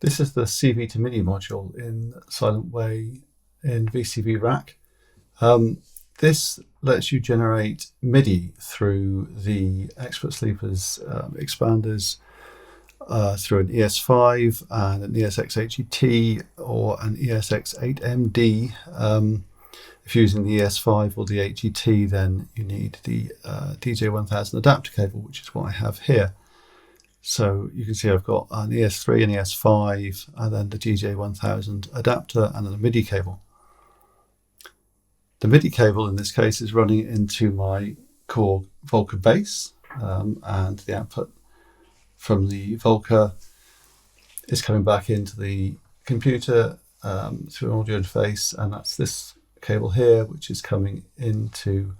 This is the CV to MIDI module in Silent Way in VCV Rack. This lets you generate MIDI through the Expert Sleepers expanders through an ES5 and an ESX-HET or an ESX-8MD. If you're using the ES5 or the HET, then you need the DJ1000 adapter cable, which is what I have here. So you can see I've got an ES3 and ES5 and then the DJ1000 adapter and then a MIDI cable. The MIDI cable in this case is running into my core Volca bass, and the output from the Volca is coming back into the computer through an audio interface, and that's this cable here which is coming into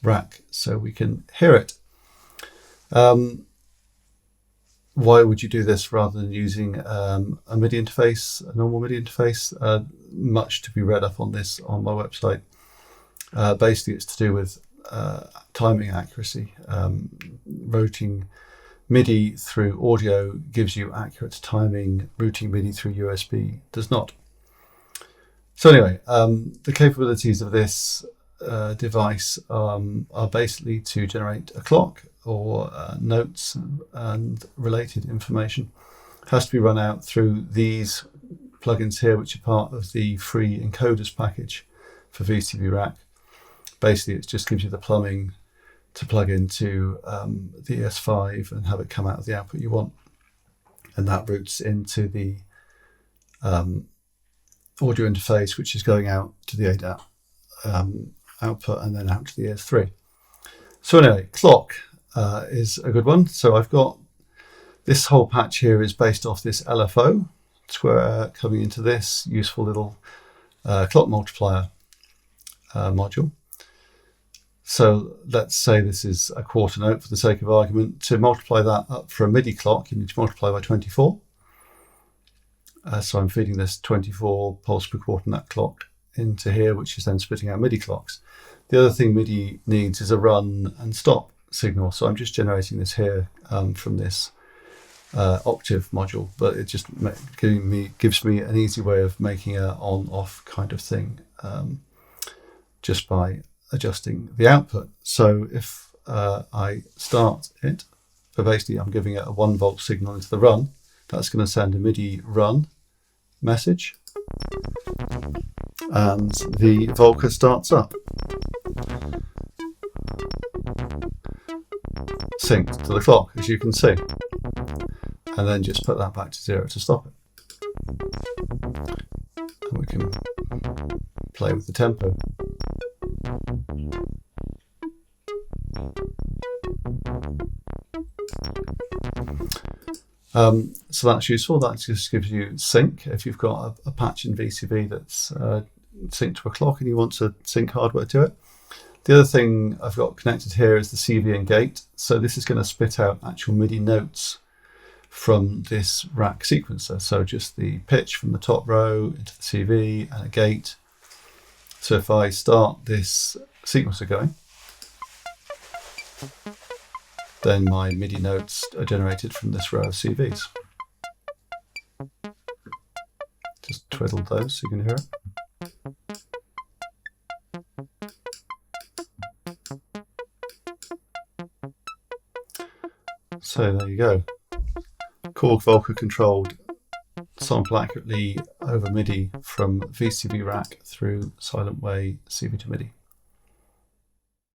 Rack so we can hear it. Why would you do this rather than using a MIDI interface, a normal MIDI interface? Much to be read up on this on my website. Basically, it's to do with timing accuracy. Routing MIDI through audio gives you accurate timing. Routing MIDI through USB does not. So anyway, the capabilities of this device are basically to generate a clock or notes and related information. It has to be run out through these plugins here, which are part of the free encoders package for VCV Rack. Basically, it just gives you the plumbing to plug into the ES5 and have it come out of the output you want. And that routes into the audio interface, which is going out to the ADAT output and then out to the ES3. So anyway, clock is a good one. So I've got this whole patch here is based off this LFO square coming into this useful little clock multiplier module. So let's say this is a quarter note for the sake of argument. To multiply that up for a MIDI clock, you need to multiply by 24. So I'm feeding this 24 pulse per quarter note clock into here, which is then spitting out MIDI clocks. The other thing MIDI needs is a run and stop signal. So I'm just generating this here from this octave module, but it just gives me an easy way of making a on-off kind of thing just by adjusting the output. So if I start it, so basically I'm giving it a 1 volt signal into the run, that's going to send a MIDI run message, and the Volca starts up, synced to the clock, as you can see, and then just put that back to 0 to stop it. And we can play with the tempo. So that's useful. That just gives you sync. If you've got a patch in VCV that's synced to a clock and you want to sync hardware to it. The other thing I've got connected here is the CV and gate. So this is going to spit out actual MIDI notes from this rack sequencer. So just the pitch from the top row into the CV and a gate. So if I start this sequencer going, then my MIDI notes are generated from this row of CVs. Just twiddle those so you can hear it. So there you go. Korg Volca controlled sample accurately over MIDI from VCV Rack through Silent Way CV to MIDI.